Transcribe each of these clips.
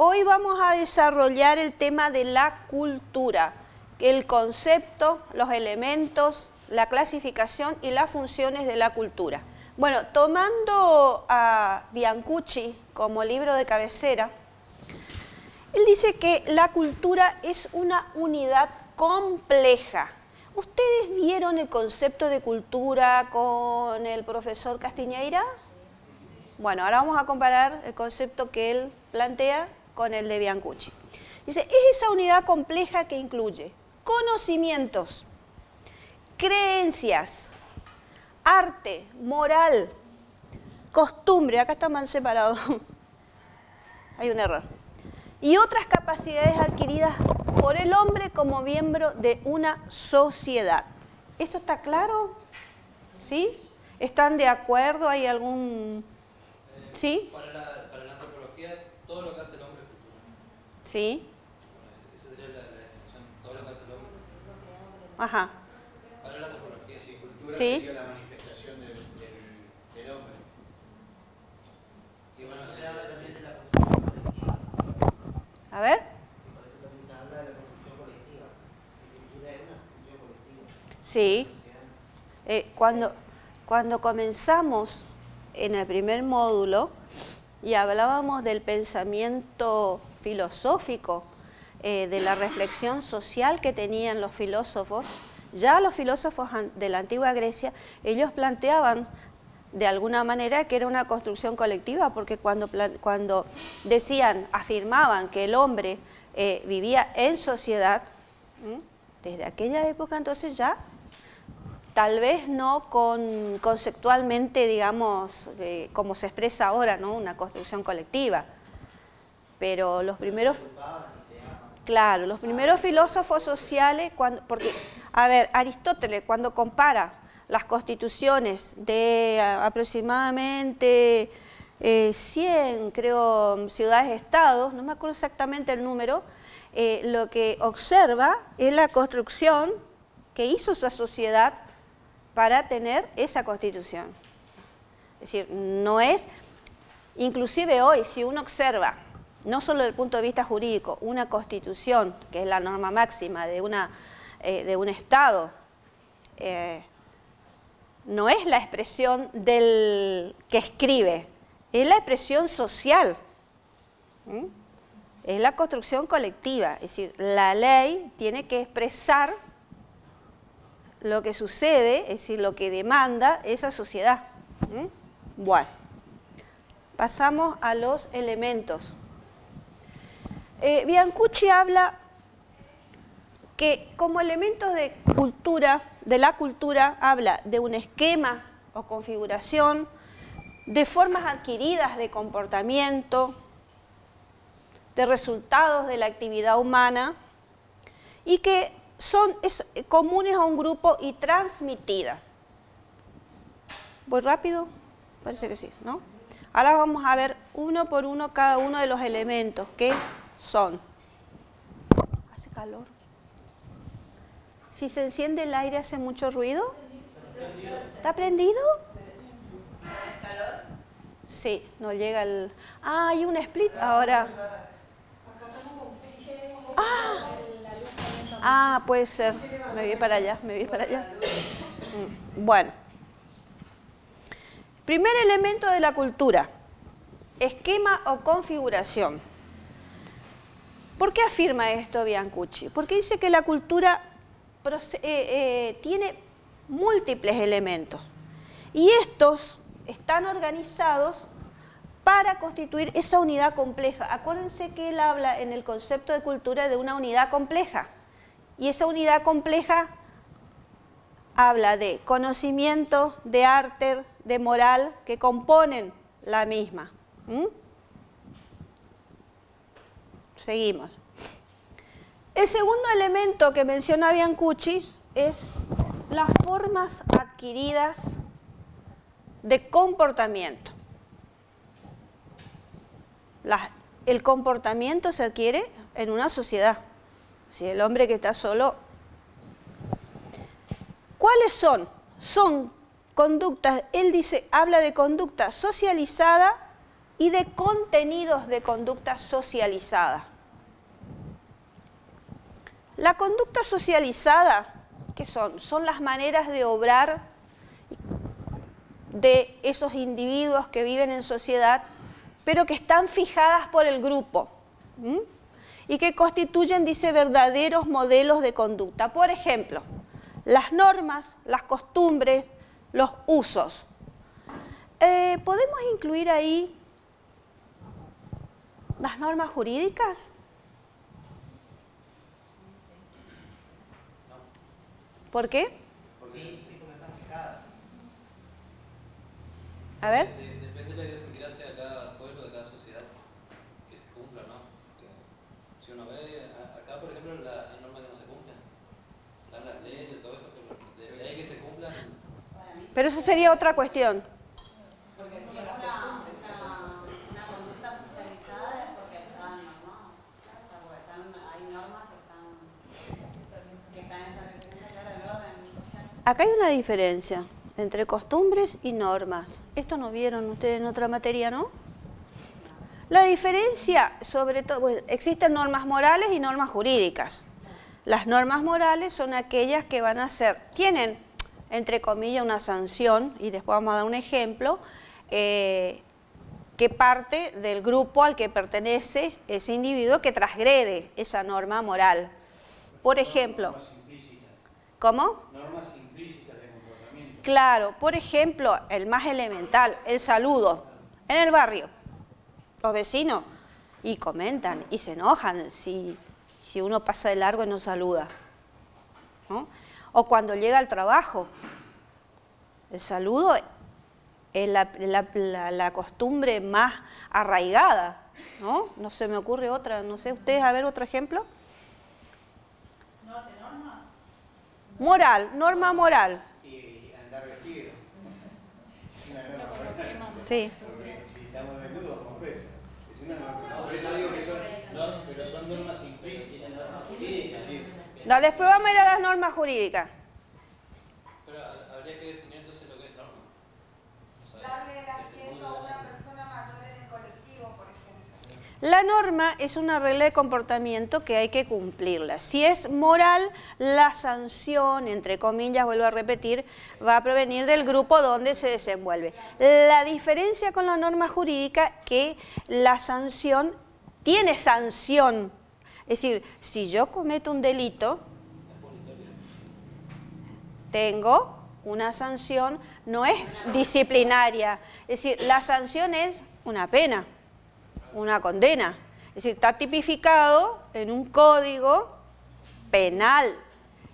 Hoy vamos a desarrollar el tema de la cultura, el concepto, los elementos, la clasificación y las funciones de la cultura. Bueno, tomando a Biancucci como libro de cabecera, él dice que la cultura es una unidad compleja. ¿Ustedes vieron el concepto de cultura con el profesor Castiñeira? Bueno, ahora vamos a comparar el concepto que él plantea con el de Biancucci. Dice, es esa unidad compleja que incluye conocimientos, creencias, arte, moral, costumbre, acá está mal separado, hay un error, y otras capacidades adquiridas por el hombre como miembro de una sociedad. ¿Esto está claro? ¿Sí? ¿Están de acuerdo? ¿Hay algún...? ¿Sí? Para la antropología, todo lo que hace el hombre es cultura. Sí. Esa sería la definición, todo lo que hace el hombre. Ajá. Para la antropología, sí, cultura Sí. sería la manifestación del hombre. Y bueno, se habla también de la construcción colectiva. A ver. Y por eso también se habla de la construcción colectiva. La cultura es una construcción colectiva. Sí. Cuando comenzamos en el primer módulo y hablábamos del pensamiento filosófico, de la reflexión social que tenían los filósofos, ya los filósofos de la antigua Grecia, ellos planteaban de alguna manera que era una construcción colectiva, porque cuando decían, afirmaban que el hombre vivía en sociedad, desde aquella época entonces ya, tal vez no conceptualmente, digamos, como se expresa ahora, ¿no? Una construcción colectiva, pero los primeros... Claro, los primeros filósofos sociales, porque, a ver, Aristóteles cuando compara las constituciones de aproximadamente 100, creo, ciudades-estados, no me acuerdo exactamente el número, lo que observa es la construcción que hizo esa sociedad para tener esa constitución. Es decir, no es, inclusive hoy, si uno observa, no solo desde el punto de vista jurídico, una constitución, que es la norma máxima de un Estado, no es la expresión del que escribe, es la expresión social, es la construcción colectiva, es decir, la ley tiene que expresar lo que sucede, es decir, lo que demanda esa sociedad. Bueno, pasamos a los elementos. Biancucci habla que como elementos de cultura, de la cultura, habla de un esquema o configuración, de formas adquiridas de comportamiento, de resultados de la actividad humana y que son comunes a un grupo y transmitidas. ¿Voy rápido? Parece que sí, ¿no? Ahora vamos a ver uno por uno cada uno de los elementos que son. Hace calor. Si se enciende el aire, ¿hace mucho ruido? ¿Está prendido? ¿Calor? Sí, no llega el... Ah, hay un split ahora. Ah, puede ser. Me voy para allá, me voy para allá. Bueno. Primer elemento de la cultura. Esquema o configuración. ¿Por qué afirma esto Biancucci? Porque dice que la cultura tiene múltiples elementos y estos están organizados para constituir esa unidad compleja. Acuérdense que él habla en el concepto de cultura de una unidad compleja y esa unidad compleja habla de conocimiento, de arte, de moral que componen la misma. Seguimos. El segundo elemento que menciona Biancucci es las formas adquiridas de comportamiento. El comportamiento se adquiere en una sociedad. Si el hombre que está solo... ¿Cuáles son? Son conductas, él dice, habla de conducta socializada y de contenidos de conducta socializada. La conducta socializada, ¿qué son? Son las maneras de obrar de esos individuos que viven en sociedad, pero que están fijadas por el grupo, y que constituyen, dice, verdaderos modelos de conducta. Por ejemplo, las normas, las costumbres, los usos. ¿Podemos incluir ahí las normas jurídicas? ¿Por qué? Porque sí, porque están fijadas. A ver. Depende de la idiosincrasia de cada pueblo, de cada sociedad, que se cumpla, ¿no? Que, si uno ve, acá por ejemplo hay normas que no se cumplen, están las leyes, todo eso, pero de ahí que se cumplan. Pero eso sería otra cuestión. Porque si es una conducta socializada es porque están normadas, hay normas que están estableciendo el orden social. Acá hay una diferencia entre costumbres y normas. Esto no vieron ustedes en otra materia, ¿no? La diferencia, sobre todo, bueno, existen normas morales y normas jurídicas. Las normas morales son aquellas que van a ser, tienen, entre comillas, una sanción, y después vamos a dar un ejemplo, que parte del grupo al que pertenece ese individuo que transgrede esa norma moral. Por ejemplo, Normas implícitas. ¿cómo? Normas implícitas de comportamiento. Claro, por ejemplo, el más elemental, el saludo. En el barrio, los vecinos, y comentan, y se enojan si uno pasa de largo y no saluda, ¿no? O cuando llega al trabajo, el saludo es la costumbre más arraigada, ¿no? No se me ocurre otra, no sé, ¿ustedes a ver otro ejemplo? ¿Normas? Moral, norma moral. Y andar vestido. Es una norma moral. Sí. Porque si estamos desnudos, confesa. Es una norma. Por eso digo que pero son normas implícitas, normas jurídicas. Sí. No, después vamos a ir a las normas jurídicas. Pero habría que definir entonces lo que es norma. O sea, Darle el asiento a una persona mayor en el colectivo, por ejemplo. La norma es una regla de comportamiento que hay que cumplirla. Si es moral, la sanción, entre comillas, vuelvo a repetir, va a provenir del grupo donde se desenvuelve. La diferencia con la norma jurídica es que la sanción tiene sanción. Es decir, si yo cometo un delito, tengo una sanción, no es disciplinaria. Es decir, la sanción es una pena, una condena. Es decir, está tipificado en un código penal,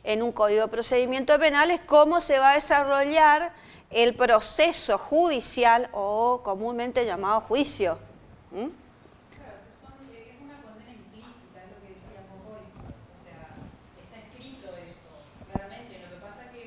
en un código de procedimiento penal, es cómo se va a desarrollar el proceso judicial o comúnmente llamado juicio. Claro, es una condena implícita, es lo que decíamos hoy. O sea, está escrito eso, claramente. Lo que pasa es que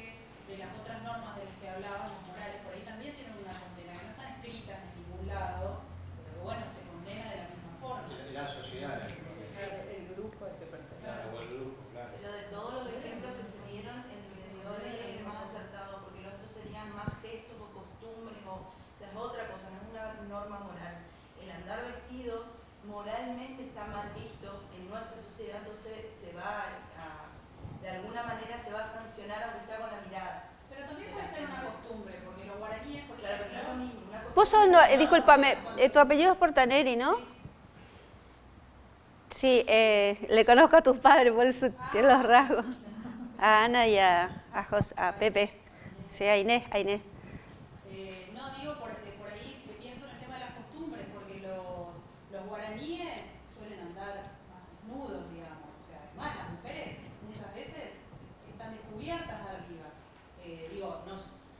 de las otras normas de las que hablábamos, morales, por ahí también tienen una condena, que no están escritas en ningún lado, pero que bueno, se condena de la misma forma. La sociedad. El grupo al que pertenece. Claro, o el grupo, claro. Pero de todos los ejemplos que se dieron, el sentido es el más acertado, porque los otros serían más gestos o costumbres, o sea, es otra cosa, no es una norma moral. El andar vestido moralmente está mal visto en nuestra sociedad, entonces se va de alguna manera se va a sancionar aunque sea con la mirada. Pero también puede ser una costumbre, porque los guaraníes, por Claro, pero no es lo ejemplo, mismo. Una Vos sos, costumbre- discúlpame, tu apellido es Portaneri, ¿no? Sí, le conozco a tus padres, por eso tiene los rasgos. A Ana y a Pepe. Sí, a Inés, no digo por ahí que pienso en el tema de las costumbres, porque los guaraníes suelen andar más desnudos, digamos. O sea, además las mujeres muchas veces están descubiertas arriba.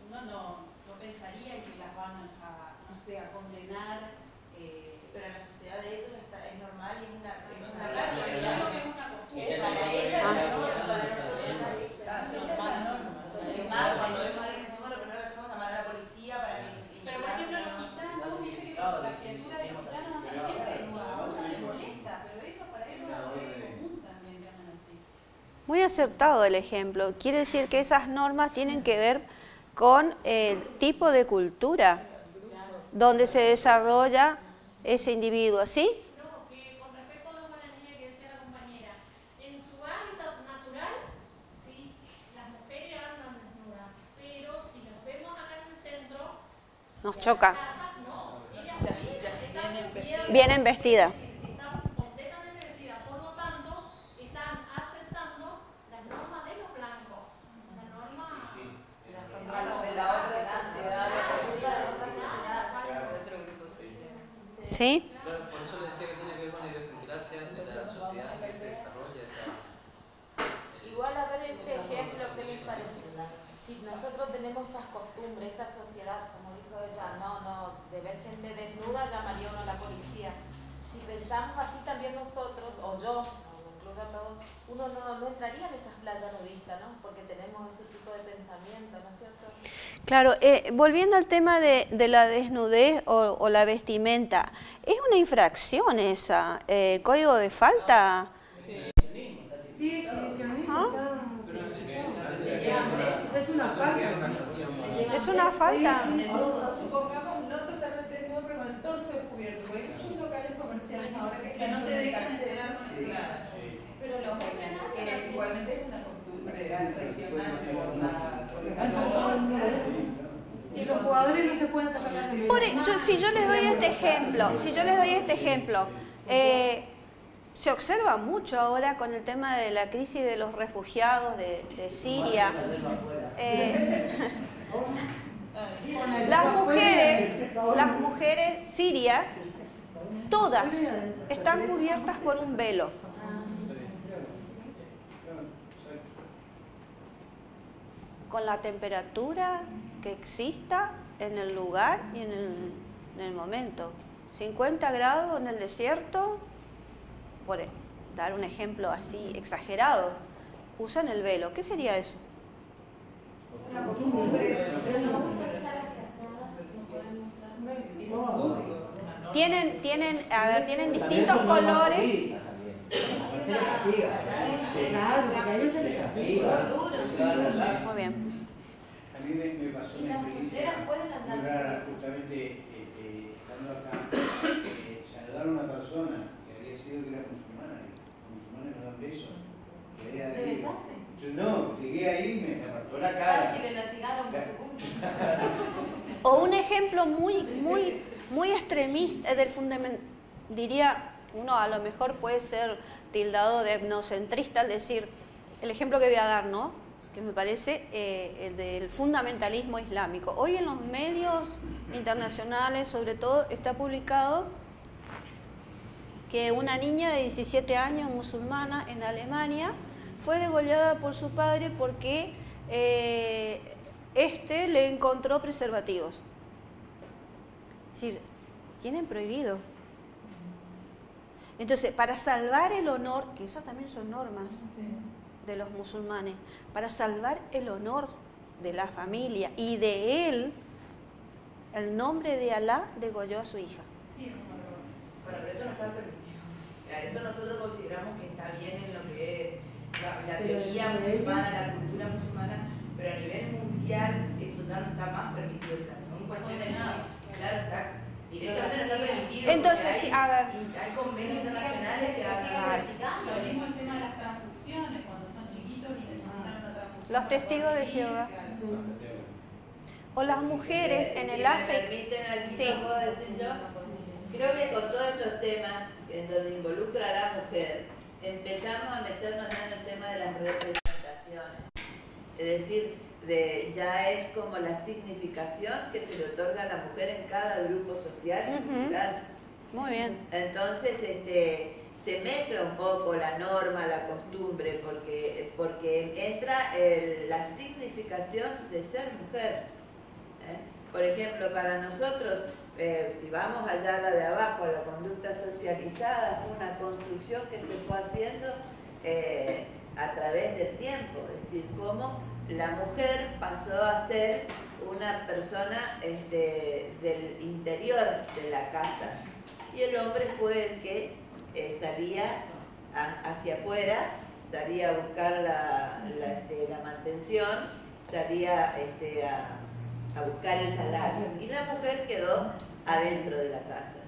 Uno no pensaría que las van a, no sé, a condenar. Pero en la sociedad de ellos es normal y es una Claro, realidad. es algo que es una costumbre. Para ellos es normal, para nosotros es una Es más, cuando vemos a alguien desnudo, lo primero que hacemos es llamar a la policía para que... Pero por ejemplo los gitanos, viste que la criatura de los gitanos andan siempre desnuda. A uno le molesta, pero eso para ellos es algo común también que andan así. Muy acertado el ejemplo. Quiere decir que esas normas tienen que ver con el tipo de cultura donde se desarrolla ese individuo, ¿sí? No, que con respecto a los guaraníes que decía la compañera, en su hábitat natural, sí, las mujeres andan desnudas, pero si nos vemos acá en el centro, Nos choca. casas, no, ellas están Vienen vestidas. están completamente vestidas, por lo tanto, están aceptando las normas de los blancos, la norma de la otra sociedad, de otra sociedad, de otro grupo social. ¿Sí? Claro, por eso le decía que tiene que ver con la idiosincrasia de la sociedad en que se desarrolla esa. Igual a ver este ejemplo, ¿qué les parece? Si nosotros tenemos esas costumbres, esta sociedad, como dijo ella, no, de ver gente desnuda llamaría uno a la policía. Si pensamos así también nosotros, o yo, incluso a todos, uno no entraría en esas playas nudistas, ¿no? Porque tenemos ese tipo de pensamiento, ¿no es cierto? Claro, volviendo al tema de la desnudez o la vestimenta, ¿es una infracción esa? ¿Código de falta? Sí, exhibicionismo. ¿Ah? Es una falta. ¿Es una falta? Supongamos no totalmente desnudo, pero con el torso descubierto. Porque hay muchos locales comerciales ahora que no te dejan enterar. Pero lo que igualmente es una costumbre tradicional por el calzón. Y los jugadores no se pueden sacar las remeras. Si yo les doy este ejemplo, se observa mucho ahora con el tema de la crisis de los refugiados de Siria. Las mujeres sirias, todas están cubiertas por un velo. Con la temperatura que exista en el lugar y en el momento. 50 grados en el desierto, por dar un ejemplo así exagerado, usan el velo. ¿Qué sería eso? Una costumbre. Tienen distintos colores. Claro, porque a ellos se les castiga. Muy bien. A mí me pasó una experiencia muy rara, justamente estando acá, saludar a una persona que había sido que era musulmana, y los musulmanes no dan besos. ¿Te besaste? Yo no, llegué ahí y me apartó la cara. Si le latigaron por tu culpa. O un ejemplo muy extremista del fundamento, diría, uno a lo mejor puede ser tildado de etnocentrista al decir, el ejemplo que voy a dar, ¿no? Que me parece el del fundamentalismo islámico. Hoy en los medios internacionales, sobre todo, está publicado que una niña de 17 años musulmana en Alemania fue degollada por su padre porque le encontró preservativos. Es decir, tienen prohibido. Entonces, para salvar el honor, que esas también son normas de los musulmanes, para salvar el honor de la familia y de él, el nombre de Alá degolló a su hija. Bueno, pero eso no está permitido. O sea, eso nosotros consideramos que está bien en lo que es la teoría musulmana, la cultura musulmana, pero a nivel mundial eso ya no está más permitido. O sea, son cuestiones que, claro, está directamente no está permitido. Entonces, sí, a ver. Hay convenios internacionales que hacen. Lo mismo el tema de las transfusiones, cuando son chiquitos y necesitan una transfusión. Los testigos de Jehová. O las mujeres en el África. Si me permiten, Sí. ¿puedo decir yo? Creo que con todos estos temas en donde involucra a la mujer, empezamos a meternos en el tema de las representaciones. Es decir, ya es como la significación que se le otorga a la mujer en cada grupo social y cultural. Muy bien. Entonces, se mezcla un poco la norma, la costumbre, porque entra la significación de ser mujer. Por ejemplo, para nosotros, si vamos allá a la de abajo, a la conducta socializada, fue una construcción que se fue haciendo a través del tiempo, es decir, cómo la mujer pasó a ser una persona del interior de la casa y el hombre fue el que salía hacia afuera, salía a buscar la mantención, salía a buscar el salario y la mujer quedó adentro de la casa.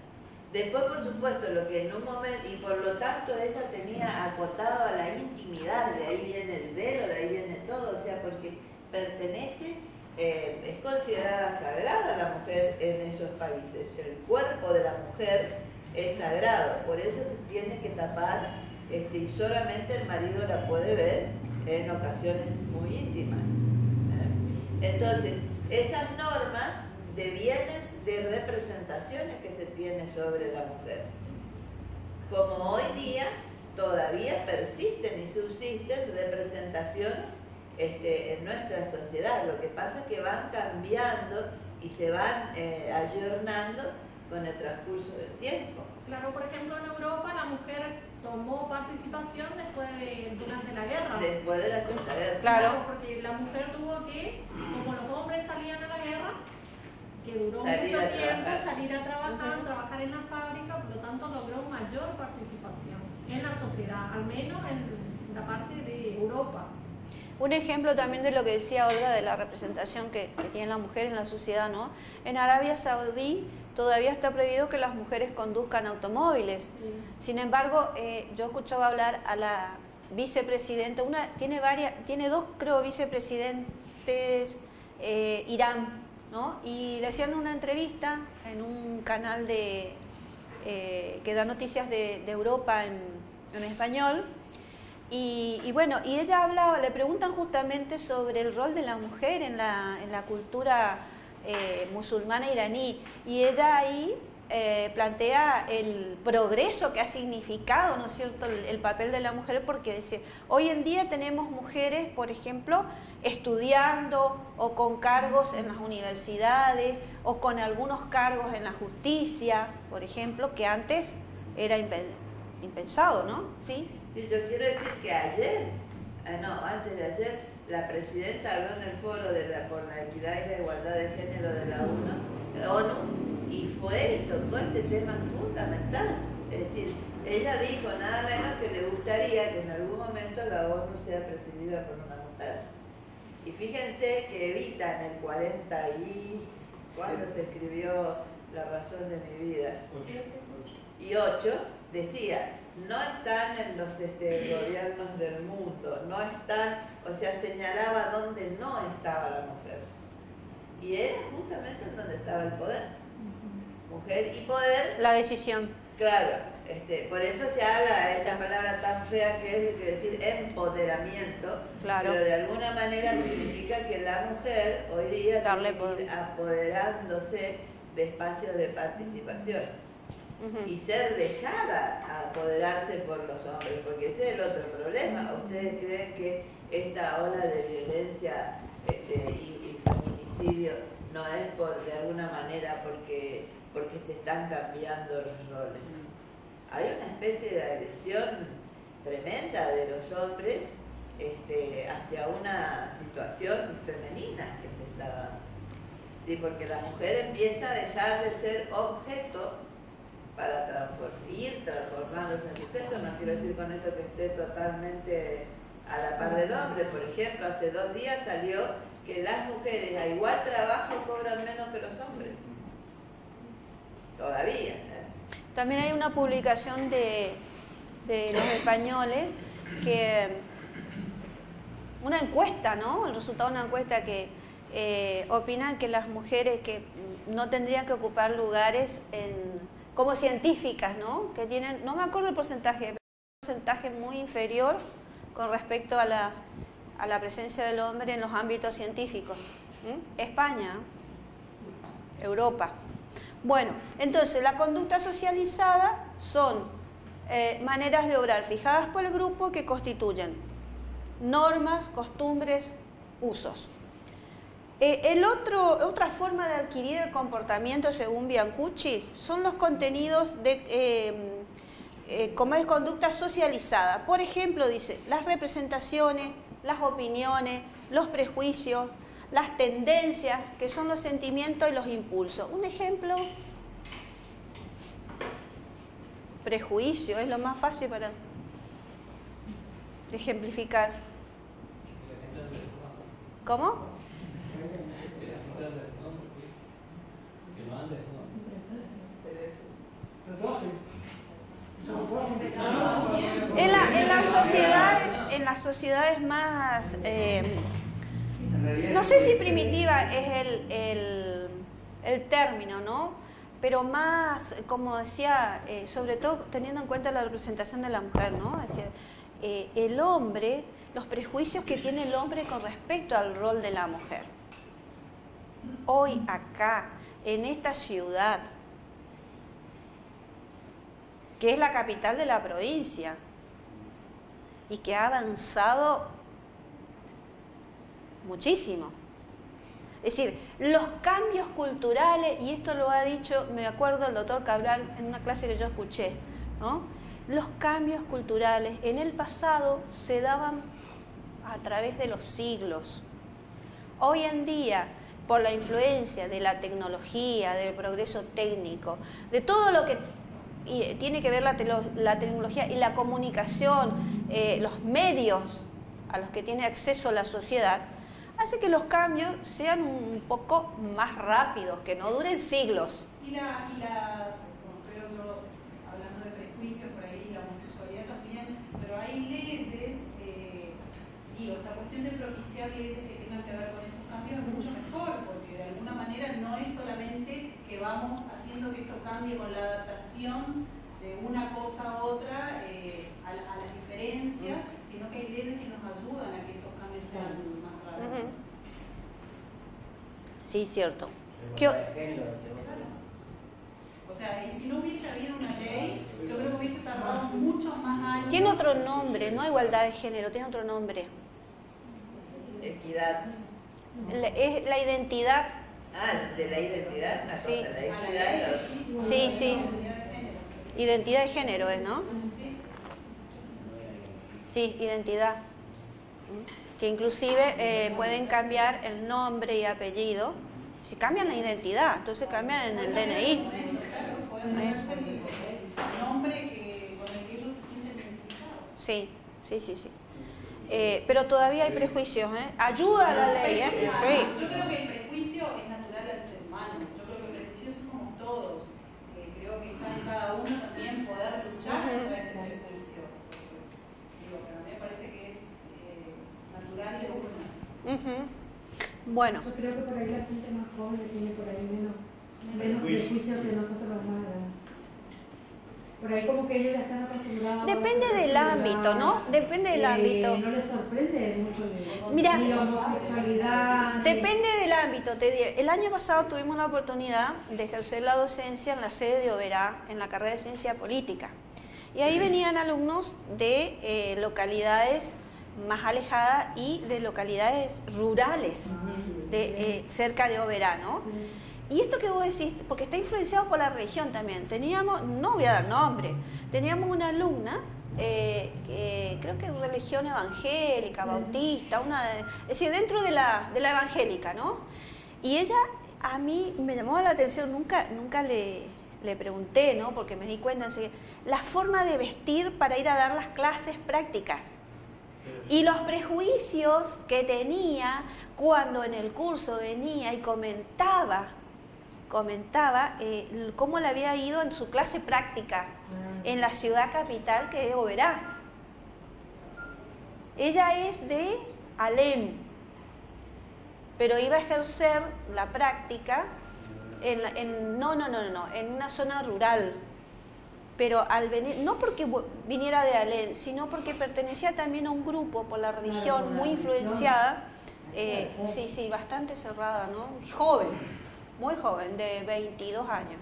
Después, por supuesto, lo que en un momento, y por lo tanto ella tenía acotado a la intimidad, de ahí viene el velo, de ahí viene todo, o sea, porque pertenece, es considerada sagrada la mujer en esos países. El cuerpo de la mujer es sagrado, por eso se tiene que tapar, y solamente el marido la puede ver en ocasiones muy íntimas. Entonces, esas normas devienen de representaciones que se tiene sobre la mujer. Como hoy día todavía persisten y subsisten representaciones en nuestra sociedad. Lo que pasa es que van cambiando y se van ayornando con el transcurso del tiempo. Claro, por ejemplo, en Europa la mujer tomó participación durante la guerra. Después de la Segunda Guerra. Claro, porque la mujer tuvo que, como los hombres salían a la guerra, que duró mucho tiempo, salir a trabajar, trabajar en la fábrica, por lo tanto logró mayor participación en la sociedad, al menos en la parte de Europa. Un ejemplo también de lo que decía Olga de la representación que tiene la mujer en la sociedad, ¿no? En Arabia Saudí todavía está prohibido que las mujeres conduzcan automóviles. Sin embargo, yo escuchaba hablar a la vicepresidenta, tiene dos, creo, vicepresidentes, Irán, ¿no? Y le hacían una entrevista en un canal que da noticias de Europa en español. Y bueno, y ella hablaba, le preguntan justamente sobre el rol de la mujer en la cultura musulmana iraní, y ella ahí plantea el progreso que ha significado, ¿no es cierto?, el papel de la mujer, porque dice, hoy en día tenemos mujeres, por ejemplo, estudiando o con cargos en las universidades o con algunos cargos en la justicia, por ejemplo, que antes era impensado, ¿no? ¿Sí? Sí, yo quiero decir que ayer, antes de ayer, la presidenta habló en el foro por la equidad y la igualdad de género de la ONU, y tocó este tema fundamental. Es decir, ella dijo nada menos que le gustaría que en algún momento la ONU sea presidida por una mujer. Y fíjense que Evita en el 40 y... ¿Cuándo se escribió La razón de mi vida? 8 decía, no están en los gobiernos del mundo, no están, o sea, señalaba dónde no estaba la mujer. Y era justamente en donde estaba el poder. Mujer y poder. La decisión. Claro, por eso se habla de esta palabra tan fea que es decir empoderamiento, claro. Pero de alguna manera significa que la mujer hoy día tiene que ir apoderándose de espacios de participación. Y ser dejada a apoderarse por los hombres, porque ese es el otro problema. ¿Ustedes creen que esta ola de violencia y feminicidio no es de alguna manera porque se están cambiando los roles? Hay una especie de agresión tremenda de los hombres hacia una situación femenina que se está dando. Sí, porque la mujer empieza a dejar de ser objeto para ir transformándose en sujeto. No quiero decir con esto que esté totalmente a la par del hombre. Por ejemplo, hace 2 días salió que las mujeres a igual trabajo cobran menos que los hombres. Todavía. También hay una publicación de los españoles una encuesta, ¿no? El resultado de una encuesta que opinan que las mujeres que no tendrían que ocupar lugares como científicas, ¿no? Que tienen, no me acuerdo el porcentaje, pero un porcentaje muy inferior con respecto a la presencia del hombre en los ámbitos científicos. España, Europa. Bueno, entonces la conducta socializada son maneras de obrar fijadas por el grupo que constituyen normas, costumbres, usos. Otra forma de adquirir el comportamiento, según Biancucci, son los contenidos como es conducta socializada. Por ejemplo, dice, las representaciones, las opiniones, los prejuicios, las tendencias, que son los sentimientos y los impulsos. Un ejemplo, prejuicio, es lo más fácil para ejemplificar. ¿Cómo? En las sociedades más, no sé si primitiva es el término, ¿no? Pero más, como decía, sobre todo teniendo en cuenta la representación de la mujer, ¿no? Es decir, el hombre, los prejuicios que tiene el hombre con respecto al rol de la mujer. Hoy acá, en esta ciudad, que es la capital de la provincia y que ha avanzado muchísimo. Es decir, los cambios culturales, y esto lo ha dicho, me acuerdo el doctor Cabral en una clase que yo escuché, ¿no? Los cambios culturales en el pasado se daban a través de los siglos. Hoy en día, por la influencia de la tecnología, del progreso técnico, de todo lo que tiene que ver la tecnología y la comunicación, los medios a los que tiene acceso la sociedad, hace que los cambios sean un poco más rápidos, que no duren siglos. Creo yo, hablando de prejuicios por ahí, la homosexualidad también, pero hay leyes, esta cuestión de propiciar leyes que tengan que ver con esos cambios es mucho mejor, porque de alguna manera no es solamente que vamos haciendo que esto cambie con la adaptación de una cosa a otra a la diferencia, sino que hay leyes que nos ayudan a que esos cambios sean más rápidos. Sí, cierto. O sea, y si no hubiese habido una ley, yo creo que hubiese tardado muchos más años. Tiene otro nombre, no igualdad de género, tiene otro nombre. Equidad. Es la identidad. De la identidad, una sí. Cosa, la equidad. Sí, sí. Identidad de género es, ¿no? Sí, identidad. Que inclusive pueden cambiar el nombre y apellido. Si cambian la identidad, entonces cambian en el DNI. El nombre con el que ellos se sienten identificados. Sí. Pero todavía hay prejuicios, Ayuda a la ley, Sí. Yo creo que el prejuicio es natural al ser humano. Yo creo que prejuiciosos somos todos. Creo que está en cada uno también poder luchar contra ese prejuicio. Pero a mí me parece que es natural y bueno. Bueno. Yo creo que por ahí la gente más joven tiene por ahí menos prejuicios que nosotros los más grandes. Por ahí como que ellos ya están acostumbrados. Depende del ámbito, ¿no? Depende del ámbito. No les sorprende mucho Mira, ni la homosexualidad. Depende del ámbito. El año pasado tuvimos la oportunidad de ejercer la docencia en la sede de Oberá, en la carrera de Ciencia Política. Y ahí venían alumnos de localidades más alejadas y de localidades rurales, cerca de Oberá, ¿no? Y esto que vos decís, porque está influenciado por la religión también. Teníamos, no voy a dar nombre, teníamos una alumna, que creo que es religión evangélica, bautista, es decir, dentro de la evangélica, ¿no? Y ella, a mí me llamó la atención, nunca le pregunté, ¿no? Porque me di cuenta enseguida, la forma de vestir para ir a dar las clases prácticas. Y los prejuicios que tenía cuando en el curso venía y comentaba cómo le había ido en su clase práctica en la ciudad capital, que es Oberá. Ella es de Alem, pero iba a ejercer la práctica en una zona rural. Pero al venir, no porque viniera de Alem, sino porque pertenecía también a un grupo por la religión muy influenciada, sí, bastante cerrada, ¿no? Muy joven, de 22 años.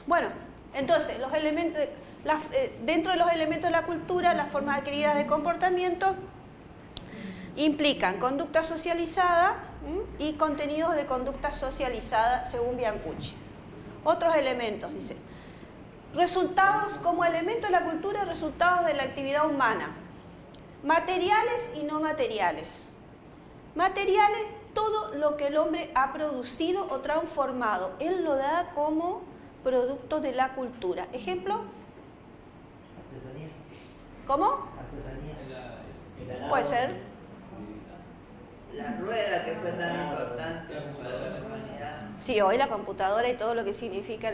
Bueno, entonces, los elementos, dentro de los elementos de la cultura, las formas adquiridas de comportamiento implican conducta socializada y contenidos de conducta socializada según Biancucci. Otros elementos, dice, resultados como elemento de la cultura, resultados de la actividad humana, materiales y no materiales. Materiales, todo lo que el hombre ha producido o transformado, él lo da como producto de la cultura. ¿Ejemplo? Artesanía. ¿Cómo? Artesanía. Puede ser. La rueda que fue tan importante para la humanidad. Sí, hoy la computadora y todo lo que significa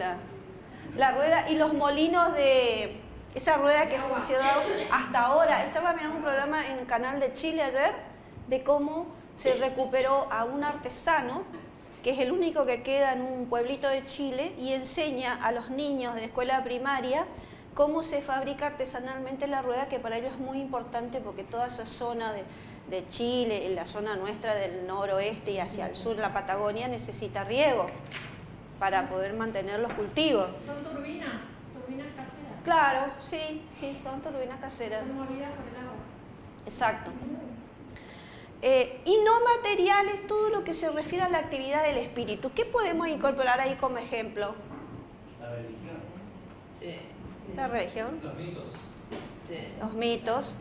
la rueda y los molinos de esa rueda que ha funcionado hasta ahora. Estaba mirando un programa en Canal de Chile ayer de cómo se recuperó a un artesano, que es el único que queda en un pueblito de Chile, y enseña a los niños de la escuela primaria cómo se fabrica artesanalmente la rueda, que para ellos es muy importante porque toda esa zona de Chile, la zona nuestra del noroeste y hacia el sur, la Patagonia, necesita riego para poder mantener los cultivos. ¿Son turbinas caseras? Claro, sí, son turbinas caseras. Son movidas por el agua. Exacto. Y no materiales, todo lo que se refiere a la actividad del espíritu. ¿Qué podemos incorporar ahí como ejemplo? La religión. Sí. La religión. Los mitos. Sí. Los mitos.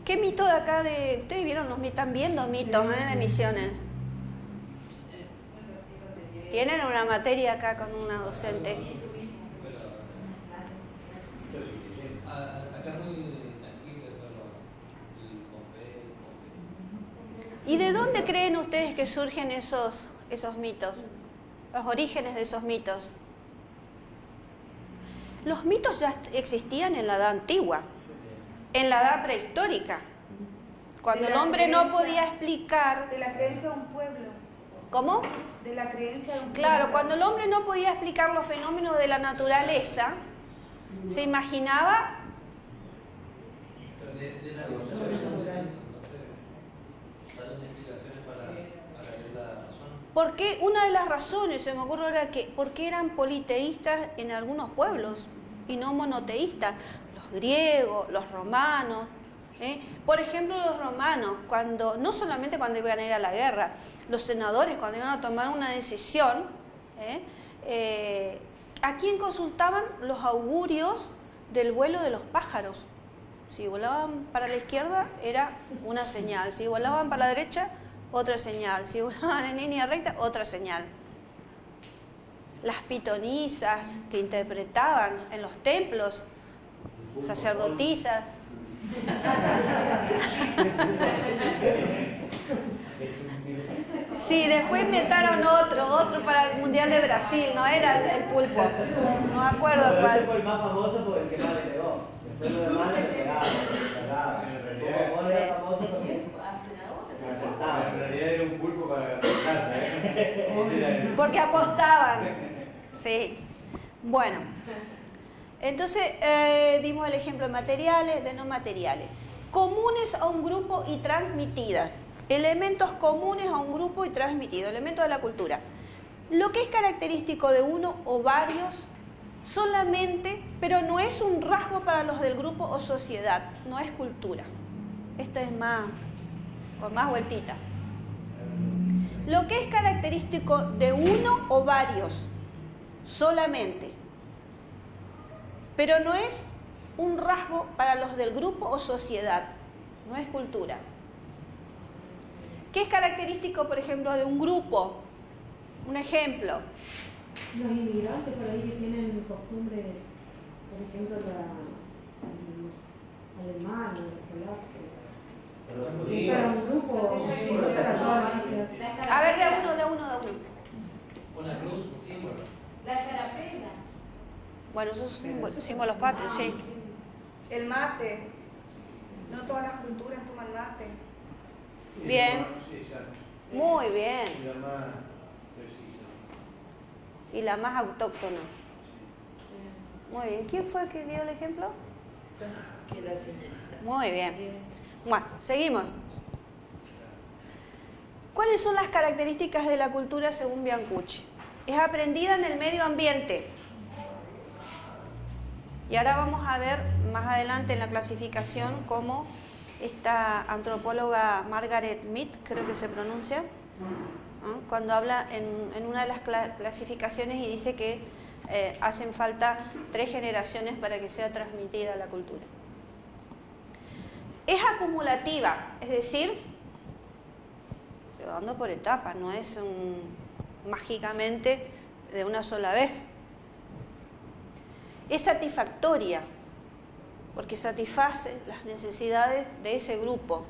¿Qué mito de acá de... Ustedes vieron los mitos, están viendo mitos de Misiones? Tienen una materia acá con una docente. Acá es muy tangible solo el Pompey. ¿Y de dónde creen ustedes que surgen esos mitos? Los orígenes de esos mitos. Los mitos ya existían en la edad antigua, en la edad prehistórica, cuando el hombre no podía explicar... De la creencia de un pueblo. ¿Cómo? De la creencia de un pueblo. Claro, cuando el hombre no podía explicar los fenómenos de la naturaleza, se imaginaba... De la evolución, entonces salen explicaciones para la razón. Porque una de las razones, se me ocurre ahora, que ¿por qué eran politeístas en algunos pueblos y no monoteístas? Los griegos, los romanos. Por ejemplo, los romanos, no solamente cuando iban a ir a la guerra, los senadores cuando iban a tomar una decisión, ¿a quién consultaban? Los augurios del vuelo de los pájaros. Si volaban para la izquierda era una señal, si volaban para la derecha otra señal, si volaban en línea recta otra señal. Las pitonisas que interpretaban en los templos, sacerdotisas. Sí, después inventaron otro para el Mundial de Brasil, no era el pulpo, no me acuerdo cuál. Ese fue el más famoso por el que más le pegó. Después lo demás le pegaba. En realidad era famoso porque acertaba. En realidad era un pulpo para ganar plata. Porque apostaban. Sí. Bueno. Entonces, dimos el ejemplo de materiales, de no materiales. Comunes a un grupo y transmitidas. Elementos comunes a un grupo y transmitidos. Elementos de la cultura. Lo que es característico de uno o varios solamente, pero no es un rasgo para los del grupo o sociedad. No es cultura. Esto es más, con más vueltita. Lo que es característico de uno o varios solamente, pero no es un rasgo para los del grupo o sociedad, no es cultura. ¿Qué es característico, por ejemplo, de un grupo? Un ejemplo. Los inmigrantes por ahí que tienen costumbres, por ejemplo, alemanes, polacos. Es para un grupo, para toda la sociedad. A ver, de uno. Una cruz, un símbolo. La escarapela. Bueno, esos son símbolos patrios, sí. El mate. No todas las culturas toman mate. Bien. Muy bien. Y la más autóctona. Muy bien. ¿Quién fue el que dio el ejemplo? Muy bien. Bueno, seguimos. ¿Cuáles son las características de la cultura según Biancucci? Es aprendida en el medio ambiente. Y ahora vamos a ver más adelante en la clasificación cómo esta antropóloga Margaret Mead, creo que se pronuncia, ¿no? Cuando habla en una de las clasificaciones y dice que hacen falta 3 generaciones para que sea transmitida la cultura. Es acumulativa, es decir, se va dando por etapas, no es mágicamente de una sola vez. Es satisfactoria, porque satisface las necesidades de ese grupo.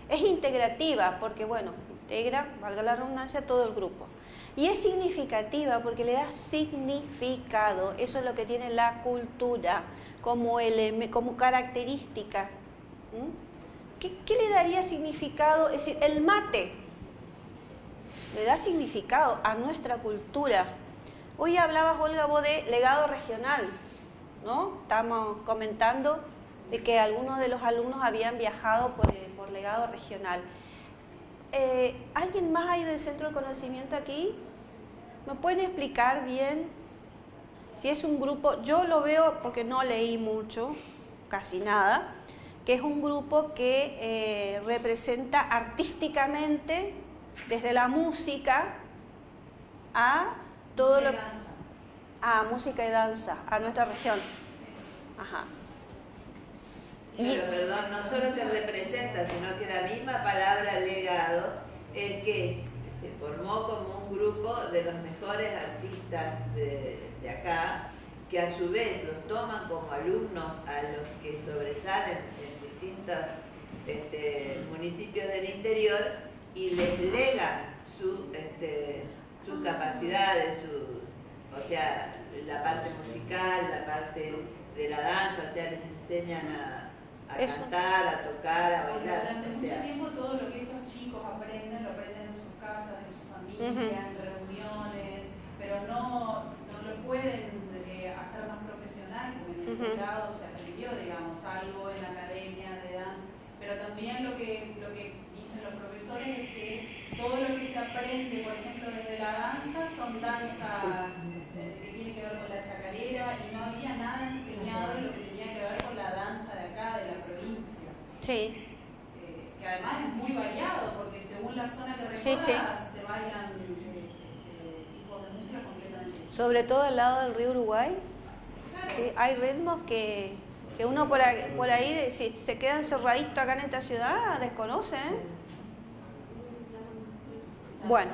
Es integrativa, porque bueno, integra, valga la redundancia, todo el grupo. Y es significativa porque le da significado, eso es lo que tiene la cultura como característica. ¿Qué le daría significado? Es decir, el mate le da significado a nuestra cultura. Hoy hablabas, Olga, vos de legado regional, ¿no? Estamos comentando de que algunos de los alumnos habían viajado por legado regional. ¿Alguien más hay del Centro de Conocimiento aquí? ¿Me pueden explicar bien si es un grupo? Yo lo veo porque no leí mucho, casi nada, que es un grupo que representa artísticamente, desde la música a todo lo... a música y danza, a nuestra región. Ajá. Pero perdón, no solo que representa, sino que la misma palabra legado es que se formó como un grupo de los mejores artistas de acá, que a su vez los toman como alumnos a los que sobresalen en distintos municipios del interior y les legan sus capacidades, o sea, la parte musical, la parte de la danza, o sea, les enseñan a cantar, a tocar, a bailar. Durante mucho tiempo todo lo que estos chicos aprenden, lo aprenden en sus casas, en su familia, en reuniones, pero no lo pueden hacer más profesional, porque en el grado se aprendió, digamos, algo en la academia de danza, pero también lo que dicen los profesores es que todo lo que se aprende, por ejemplo, desde la danza, son danzas que tienen que ver con la chacarera y no había nada enseñado en lo que tenía que ver con la danza de acá, de la provincia. Sí. Que además es muy variado, porque según la zona que recorras se bailan tipos de música completamente. Sobre todo al lado del río Uruguay, claro. Sí, hay ritmos que uno por ahí, si se queda encerradito acá en esta ciudad, desconoce, ¿eh? Bueno,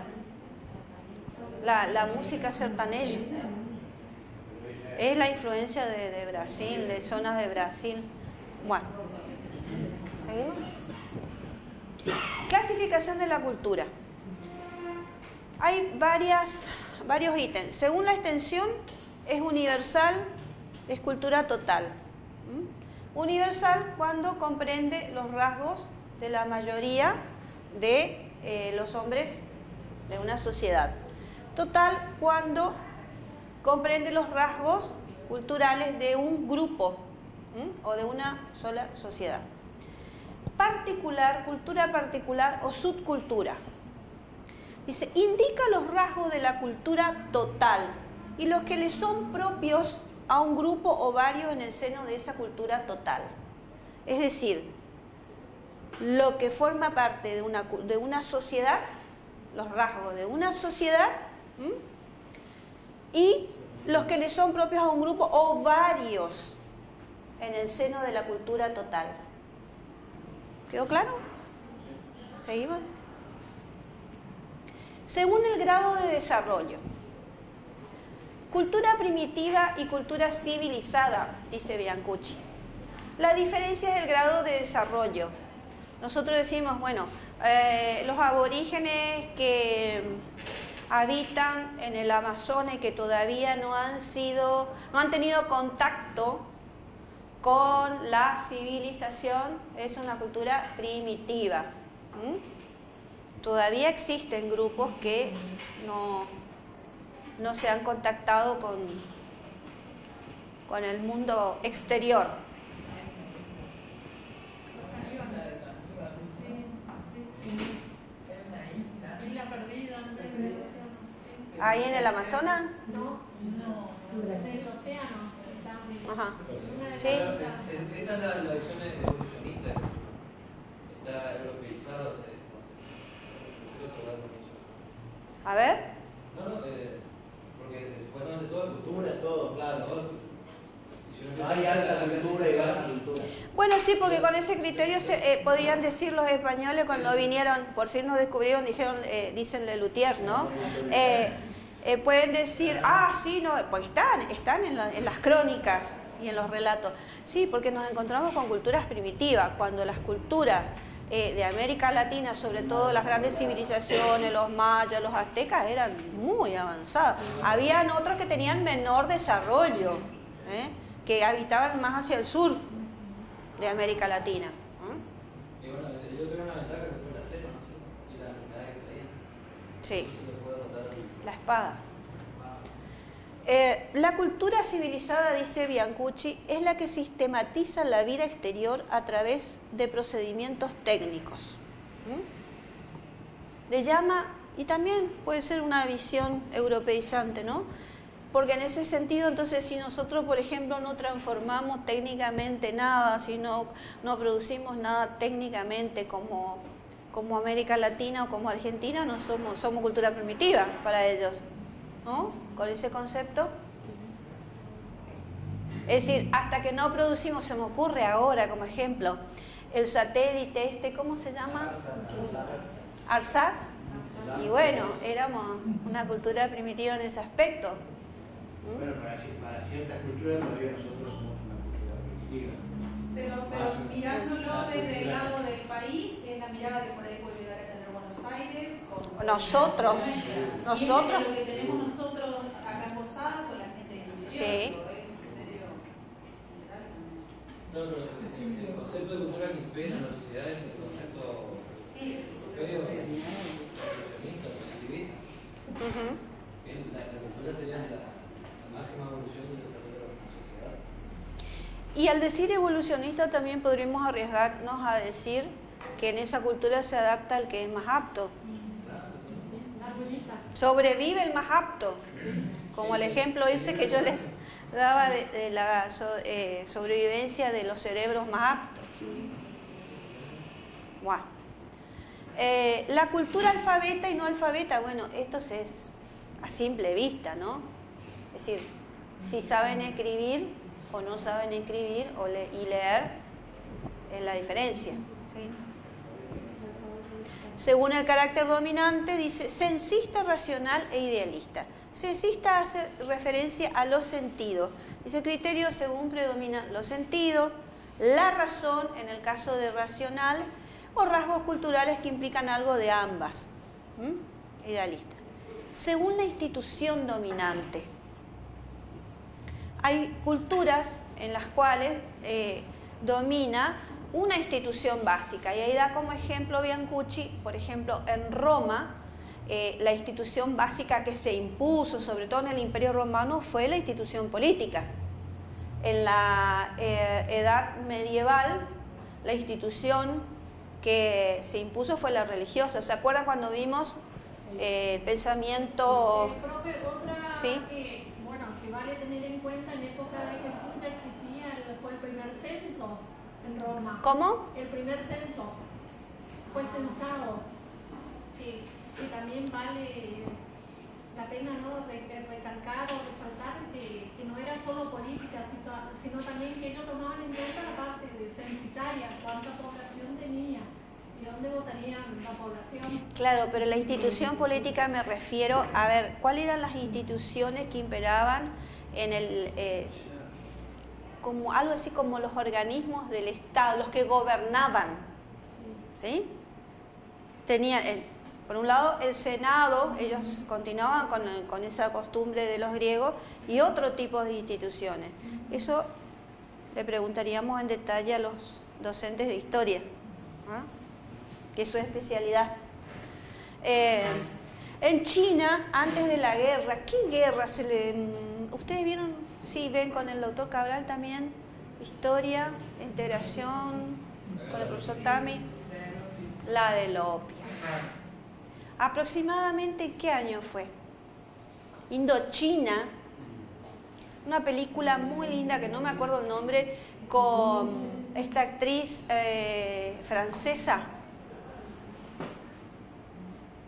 la música sertaneja es la influencia de Brasil, de zonas de Brasil. Bueno, ¿seguimos? Clasificación de la cultura. Hay varios ítems. Según la extensión, es universal, es cultura total. Universal cuando comprende los rasgos de la mayoría de los hombres de una sociedad. Total cuando comprende los rasgos culturales de un grupo o de una sola sociedad. Particular, cultura particular o subcultura. Dice, indica los rasgos de la cultura total y los que le son propios a un grupo o varios en el seno de esa cultura total. Es decir, lo que forma parte de una sociedad, los rasgos de una sociedad, y los que le son propios a un grupo o varios en el seno de la cultura total. ¿Quedó claro? ¿Seguimos? Según el grado de desarrollo. Cultura primitiva y cultura civilizada, dice Biancucci. La diferencia es el grado de desarrollo. Nosotros decimos, bueno, los aborígenes que habitan en el Amazonas y que todavía no han tenido contacto con la civilización, es una cultura primitiva. Todavía existen grupos que no se han contactado con el mundo exterior. ¿Ahí en el Amazonas? No, en el océano. Ajá. ¿Sí? Esa es la visión evolucionista. Está europeizada, o sea, A ver. No, porque supuestamente toda cultura, todo, claro. No hay alta cultura y baja cultura. Bueno, sí, porque con ese criterio podían decir los españoles cuando vinieron, por fin nos descubrieron, dijeron, dicen Lelutier, ¿no? Pueden decir, sí, no, pues están en las crónicas y en los relatos. Sí, porque nos encontramos con culturas primitivas. Cuando las culturas de América Latina, sobre todo las grandes civilizaciones, los mayas, los aztecas, eran muy avanzadas. Habían otros que tenían menor desarrollo, que habitaban más hacia el sur de América Latina. Y bueno, ellos tuvieron una ventaja que fue la cera, ¿no? Y la enfermedad que traían. Sí, la espada. La cultura civilizada, dice Biancucci, es la que sistematiza la vida exterior a través de procedimientos técnicos. Le llama, y también puede ser una visión europeizante, ¿no? Porque en ese sentido, entonces, si nosotros, por ejemplo, no transformamos técnicamente nada, si no producimos nada técnicamente como América Latina o como Argentina, no somos cultura primitiva para ellos, ¿no? Con ese concepto. Es decir, hasta que no producimos, se me ocurre ahora como ejemplo, el satélite ¿cómo se llama? ARSAT. Y bueno, éramos una cultura primitiva en ese aspecto. Bueno, para ciertas culturas todavía nosotros somos una cultura primitiva. Pero mirándolo desde el lado del país, es la mirada que por ahí puede llegar a tener Buenos Aires. Nosotros. Lo que tenemos nosotros acá en Posada con la gente del interior. Sí. No, pero el concepto de cultura que impera en la sociedad es el concepto europeo, evolucionista, positivista. La cultura sería la máxima evolución y desarrollo de la sociedad. Y al decir evolucionista también podríamos arriesgarnos a decir que en esa cultura se adapta al que es más apto. Sobrevive el más apto, como el ejemplo ese que yo les daba de la sobrevivencia de los cerebros más aptos. Wow. La cultura alfabeta y no alfabeta, bueno, esto es a simple vista, ¿no? Es decir, si saben escribir o no saben escribir y leer, es la diferencia, ¿sí? Según el carácter dominante, dice sensista, racional e idealista. Sensista hace referencia a los sentidos. Dice criterio según predominan los sentidos, la razón en el caso de racional o rasgos culturales que implican algo de ambas. Idealista. Según la institución dominante. Hay culturas en las cuales domina una institución básica, y ahí da como ejemplo Biancucci, por ejemplo, en Roma, la institución básica que se impuso, sobre todo en el Imperio Romano, fue la institución política. En la Edad Medieval, la institución que se impuso fue la religiosa. ¿Se acuerdan cuando vimos pensamiento? ¿Sí? Que vale tener en cuenta, en época de Jesús ya existía, fue el primer censo en Roma. ¿Cómo? El primer censo fue censado. Sí, y también vale la pena, ¿no?, recalcar o resaltar que no era solo política, sino también que ellos tomaban en cuenta la parte censitaria, cuánta población tenía y dónde votarían la población. Claro, pero la institución política me refiero a ver, ¿cuáles eran las instituciones que imperaban en el... como algo así como los organismos del Estado, los que gobernaban, ¿sí? Tenían, por un lado, el Senado, ellos continuaban con esa costumbre de los griegos, y otro tipo de instituciones. Eso le preguntaríamos en detalle a los docentes de historia, que es su especialidad. En China, antes de la guerra, ¿qué guerra se le...? ¿Ustedes vieron? Sí, ven con el doctor Cabral también, historia, integración, con el profesor Tami, la del opio. ¿Aproximadamente qué año fue? Indochina, una película muy linda que no me acuerdo el nombre, con esta actriz francesa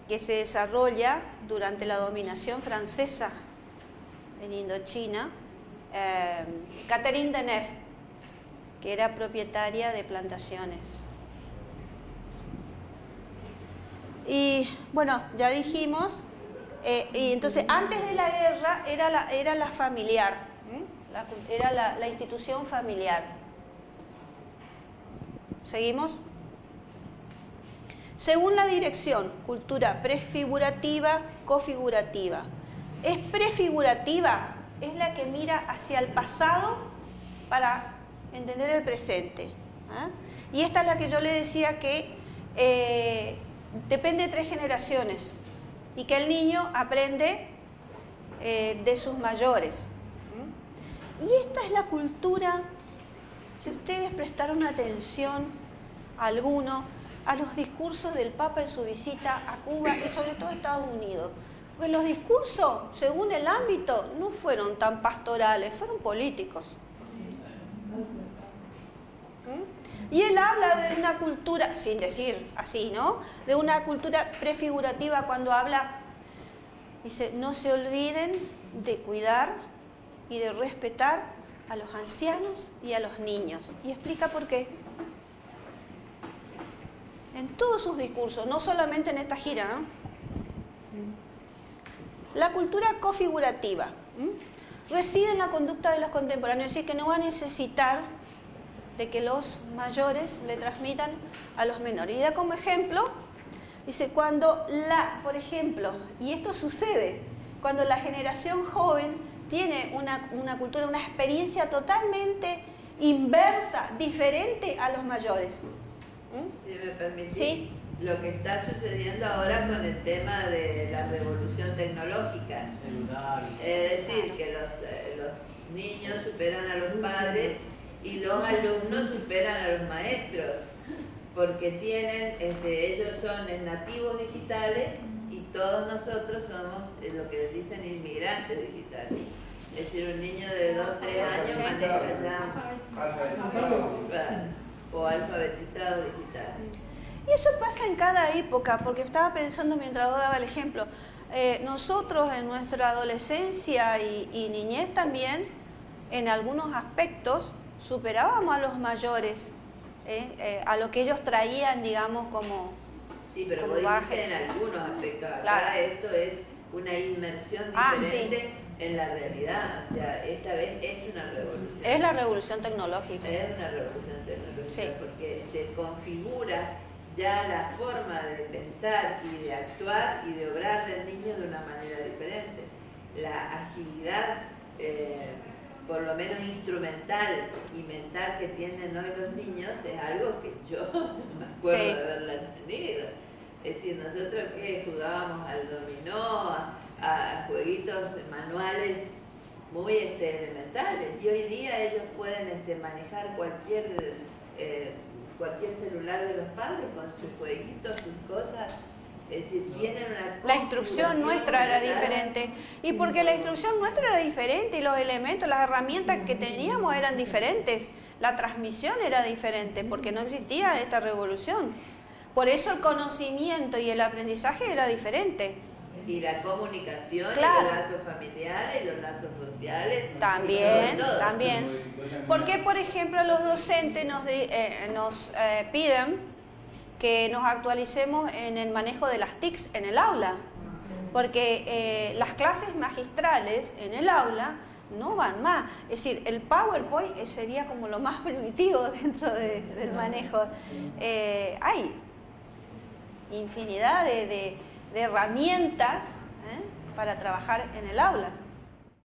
que se desarrolla durante la dominación francesa en Indochina. Catherine Deneuve, que era propietaria de plantaciones. Y bueno, ya dijimos, y entonces antes de la guerra era la familiar, era la institución familiar. ¿Seguimos? Según la dirección, cultura prefigurativa, cofigurativa. Es prefigurativa, es la que mira hacia el pasado para entender el presente. Y esta es la que yo le decía que depende de 3 generaciones y que el niño aprende de sus mayores. Y esta es la cultura, si ustedes prestaron atención a los discursos del Papa en su visita a Cuba y sobre todo a Estados Unidos. Porque los discursos, según el ámbito, no fueron tan pastorales, fueron políticos. Y él habla de una cultura, sin decir así, ¿no? De una cultura prefigurativa cuando habla, dice, no se olviden de cuidar y de respetar a los ancianos y a los niños. Y explica por qué. En todos sus discursos, no solamente en esta gira, ¿no? La cultura cofigurativa reside en la conducta de los contemporáneos, es decir, que no va a necesitar de que los mayores le transmitan a los menores. Y da como ejemplo, dice, por ejemplo, y esto sucede, cuando la generación joven tiene una cultura, una experiencia totalmente inversa, diferente a los mayores. Si me permitís, ¿sí? Lo que está sucediendo ahora con el tema de la revolución tecnológica. Es decir, que los niños superan a los padres y los alumnos superan a los maestros, porque tienen, ellos son nativos digitales y todos nosotros somos lo que dicen inmigrantes digitales. Es decir, un niño de 2 o 3 años maneja ya o alfabetizado digital. Y eso pasa en cada época, porque estaba pensando mientras vos daba el ejemplo, nosotros en nuestra adolescencia y niñez también, en algunos aspectos, superábamos a los mayores, a lo que ellos traían, digamos, como sí, pero como vos baje. dijiste en algunos aspectos. Acá claro. Esto es una inmersión diferente sí. En la realidad. O sea, esta vez es una revolución. Es la revolución tecnológica. Es una revolución tecnológica sí. Porque se configura ya la forma de pensar y de actuar y de obrar del niño de una manera diferente. La agilidad, por lo menos instrumental y mental que tienen hoy los niños es algo que yo no me acuerdo sí. De haberla tenido. Es decir, nosotros que jugábamos al dominó, a jueguitos manuales muy elementales y hoy día ellos pueden manejar cualquier celular de los padres con sus jueguitos, sus cosas. Es decir, tienen una la instrucción nuestra era diferente y porque la instrucción nuestra era diferente y los elementos, las herramientas que teníamos eran diferentes, la transmisión era diferente porque no existía esta revolución, por eso el conocimiento y el aprendizaje era diferente y la comunicación, claro. Y los lazos familiares, los lazos sociales también porque por ejemplo los docentes nos piden que nos actualicemos en el manejo de las TICs en el aula, porque las clases magistrales en el aula no van más. Es decir, el PowerPoint sería como lo más primitivo dentro del manejo. Hay infinidad de herramientas para trabajar en el aula.